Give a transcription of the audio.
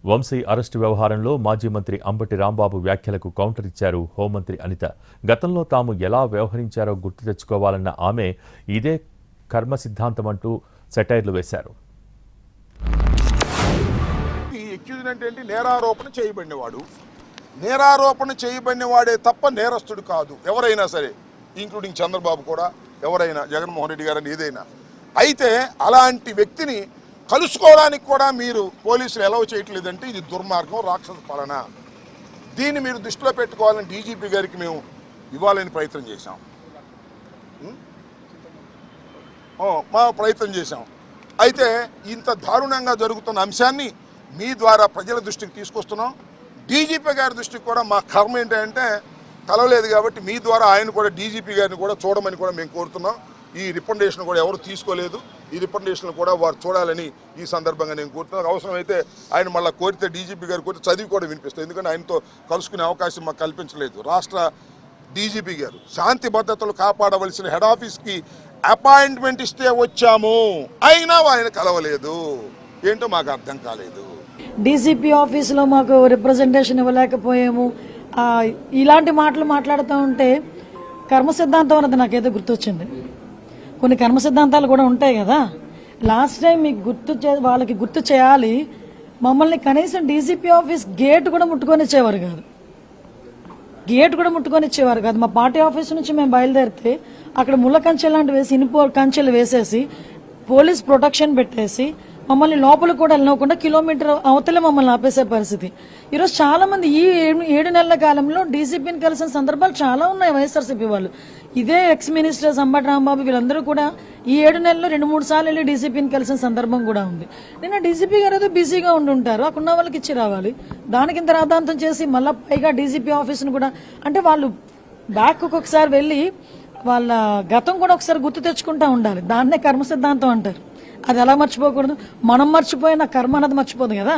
Vamsi arrest వ్యవహారంలో మాజీ మంత్రి అంబటి రాంబాబు వ్యాఖ్యలకు కౌంటర్ ఇచ్చారు హోంమంత్రి అనిత. గతంలో తాము ఎలా వ్యవహరించారో గుర్తు తెచ్చుకోవాలన్న ఆమె ఇదే కర్మ సిద్ధాంతమంటూ సెటైర్లు వేశారు. నేరారోపణ చేయబడినవాడే తప్ప నేరస్తుడు కాదు ఎవరైనా సరే, ఇంక్లూడింగ్ చంద్రబాబు కూడా, ఎవరైనా జగన్మోహన్ రెడ్డి గారని ఏదైనా. అయితే అలాంటి వ్యక్తిని కలుసుకోవడానికి కూడా మీరు పోలీసులు ఎలవ్ చేయట్లేదంటే ఇది దుర్మార్గం, రాక్షస పాలన. దీన్ని మీరు దృష్టిలో పెట్టుకోవాలని డీజీపీ గారికి మేము ఇవ్వాలని ప్రయత్నం చేశాం. అయితే ఇంత దారుణంగా జరుగుతున్న అంశాన్ని మీ ద్వారా ప్రజల దృష్టికి తీసుకొస్తున్నాం. డీజీపీ గారి దృష్టికి కూడా మా కర్మ ఏంటంటే కలవలేదు కాబట్టి మీ ద్వారా ఆయన కూడా డీజీపీ గారిని కూడా చూడమని కూడా మేము కోరుతున్నాం. ఈ రికమెండేషన్ కూడా ఎవరు తీసుకోలేదు, ఈ రికమెండేషన్ కూడా వారు చూడాలని ఈ సందర్భంగా నేను కోరుతున్నాను. అవసరమైతే ఆయన మళ్ళీ కోరితే డీజీపీ గారు కోరితే చదివి కూడా వినిపిస్తాం, ఎందుకంటే ఆయనతో కలుసుకునే అవకాశం మాకు కల్పించలేదు. రాష్ట్ర డీజీపీ గారు శాంతి భద్రతలు కాపాడవలసిన హెడ్ ఆఫీస్కి అపాయింట్మెంట్ ఇస్తే వచ్చాము, అయినా ఆయన కలవలేదు, ఏంటో మాకు అర్థం కాలేదు. డీజీపీ ఆఫీసులో మాకు రిప్రజెంటేషన్ ఇవ్వలేకపోయాము, ఇలాంటి మాటలు మాట్లాడుతూ ఉంటే కర్మ సిద్ధాంతం అన్నది నాకేదో గుర్తొచ్చింది. కొన్ని కర్మ సిద్ధాంతాలు కూడా ఉంటాయి కదా. లాస్ట్ టైం మీకు వాళ్ళకి గుర్తు చేయాలి, మమ్మల్ని కనీసం డీజీపీ ఆఫీస్ గేట్ కూడా ముట్టుకొని ఇచ్చేవారు కాదు. మా పార్టీ ఆఫీస్ నుంచి మేము బయలుదేరితే అక్కడ ముళ్ళ కంచె లాంటి వేసి ఇనుప కంచెలు వేసేసి పోలీస్ ప్రొటెక్షన్ పెట్టేసి మమ్మల్ని లోపల కూడా వెళ్ళకుండా కిలోమీటర్ అవతలే మమ్మల్ని ఆపేసే పరిస్థితి. ఈరోజు చాలా మంది ఈ 7 నెలల కాలంలో డీజీపీని కలిసిన సందర్భాలు చాలా ఉన్నాయి. వైఎస్ఆర్సీపీ వాళ్ళు, ఇదే ఎక్స్ మినిస్టర్ అంబటి రాంబాబు వీళ్ళందరూ కూడా ఈ 7 నెలల్లో 2-3 సార్లు వెళ్ళి డీజీపీని కలిసిన సందర్భం కూడా ఉంది. నిన్న డీజీపీ గారు ఏదో బిజీగా ఉండుంటారు, అక్కడున్న వాళ్ళకి ఇచ్చి రావాలి, దానికి ఇంత రాద్ధాంతం చేసి మళ్ళీ పైగా డీజీపీ ఆఫీస్ను కూడా, అంటే వాళ్ళు బ్యాక్ ఒకసారి వెళ్ళి వాళ్ళ గతం కూడా ఒకసారి గుర్తు తెచ్చుకుంటా ఉండాలి. దాన్నే కర్మ సిద్ధాంతం అంటారు. అది ఎలా మర్చిపోకూడదు, మనం మర్చిపోయిన కర్మ అన్నది మర్చిపోదు కదా.